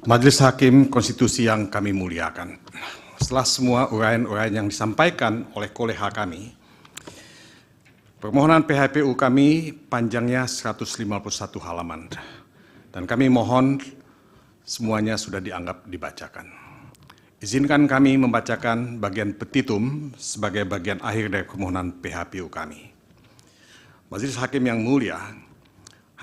Majelis Hakim Konstitusi yang kami muliakan, setelah semua uraian-uraian yang disampaikan oleh koleha kami, permohonan PHPU kami panjangnya 151 halaman, dan kami mohon semuanya sudah dianggap dibacakan. Izinkan kami membacakan bagian petitum sebagai bagian akhir dari permohonan PHPU kami. Majelis Hakim yang mulia,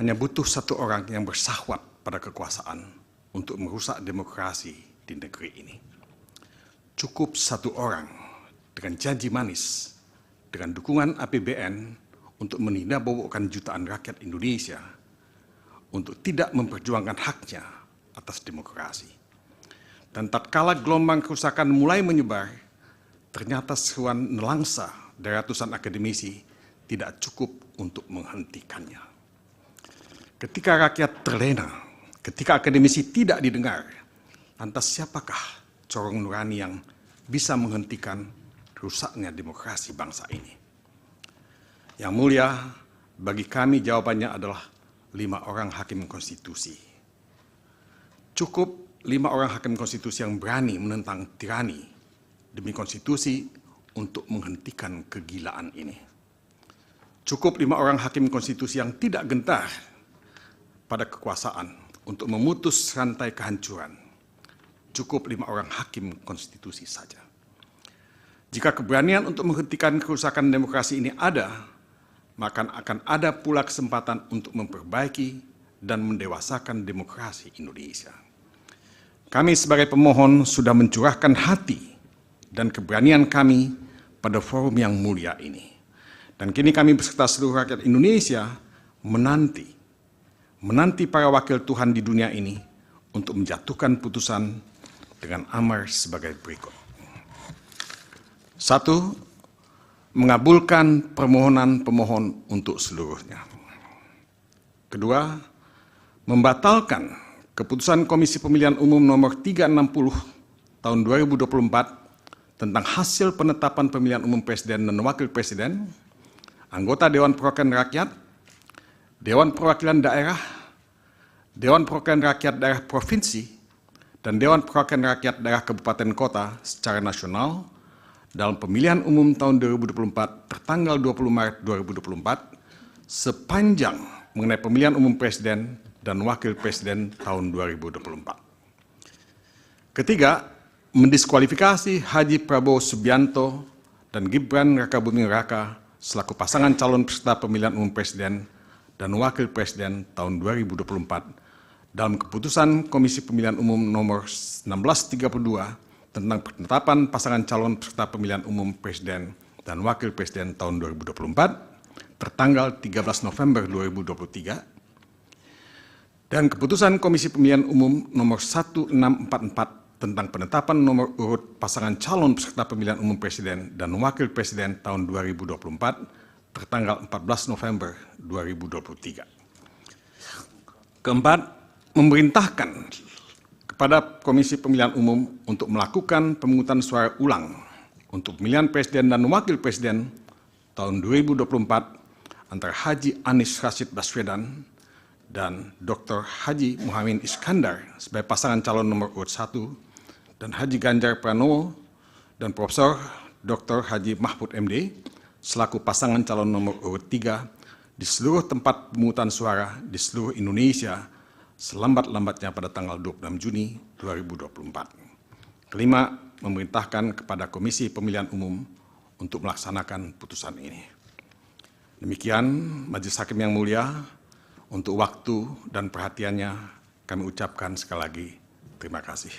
hanya butuh satu orang yang bersahwat pada kekuasaan untuk merusak demokrasi di negeri ini. Cukup satu orang dengan janji manis, dengan dukungan APBN untuk menindakbobokkan jutaan rakyat Indonesia untuk tidak memperjuangkan haknya atas demokrasi. Dan tatkala gelombang kerusakan mulai menyebar, ternyata seruan nelangsa dari ratusan akademisi tidak cukup untuk menghentikannya. Ketika rakyat terlena, ketika akademisi tidak didengar, lantas siapakah corong nurani yang bisa menghentikan rusaknya demokrasi bangsa ini? Yang mulia, bagi kami jawabannya adalah 5 orang hakim konstitusi. Cukup 5 orang hakim konstitusi yang berani menentang tirani demi konstitusi untuk menghentikan kegilaan ini. Cukup 5 orang hakim konstitusi yang tidak gentar pada kekuasaan untuk memutus rantai kehancuran. Cukup 5 orang hakim konstitusi saja. Jika keberanian untuk menghentikan kerusakan demokrasi ini ada, maka akan ada pula kesempatan untuk memperbaiki dan mendewasakan demokrasi Indonesia. Kami sebagai pemohon sudah mencurahkan hati dan keberanian kami pada forum yang mulia ini. Dan kini kami beserta seluruh rakyat Indonesia menanti para wakil Tuhan di dunia ini untuk menjatuhkan putusan dengan amar sebagai berikut. 1. Mengabulkan permohonan pemohon untuk seluruhnya. 2. Membatalkan keputusan Komisi Pemilihan Umum nomor 360 tahun 2024 tentang hasil penetapan pemilihan umum presiden dan wakil presiden, anggota Dewan Perwakilan Rakyat, Dewan Perwakilan Daerah, Dewan Perwakilan Rakyat Daerah Provinsi, dan Dewan Perwakilan Rakyat Daerah Kabupaten Kota secara nasional dalam pemilihan umum tahun 2024 tertanggal 20 Maret 2024 sepanjang mengenai pemilihan umum presiden dan wakil presiden tahun 2024. 3. Mendiskualifikasi Haji Prabowo Subianto dan Gibran Rakabuming Raka selaku pasangan calon peserta pemilihan umum presiden dan wakil presiden tahun 2024 dalam keputusan Komisi Pemilihan Umum nomor 1632 tentang penetapan pasangan calon peserta pemilihan umum presiden dan wakil presiden tahun 2024 tertanggal 13 November 2023 dan keputusan Komisi Pemilihan Umum nomor 1644 tentang penetapan nomor urut pasangan calon peserta pemilihan umum presiden dan wakil presiden tahun 2024 tertanggal 14 November 2023. 4. Memerintahkan kepada Komisi Pemilihan Umum untuk melakukan pemungutan suara ulang untuk pemilihan presiden dan wakil presiden tahun 2024 antara Haji Anies Rashid Baswedan dan Dr. Haji Muhaimin Iskandar sebagai pasangan calon nomor urut 1 dan Haji Ganjar Pranowo dan Profesor Dr. Haji Mahfud MD selaku pasangan calon nomor urut 3 di seluruh tempat pemungutan suara di seluruh Indonesia selambat-lambatnya pada tanggal 26 Juni 2024. 5. Memerintahkan kepada Komisi Pemilihan Umum untuk melaksanakan putusan ini. Demikian Majelis Hakim yang mulia, untuk waktu dan perhatiannya kami ucapkan sekali lagi terima kasih.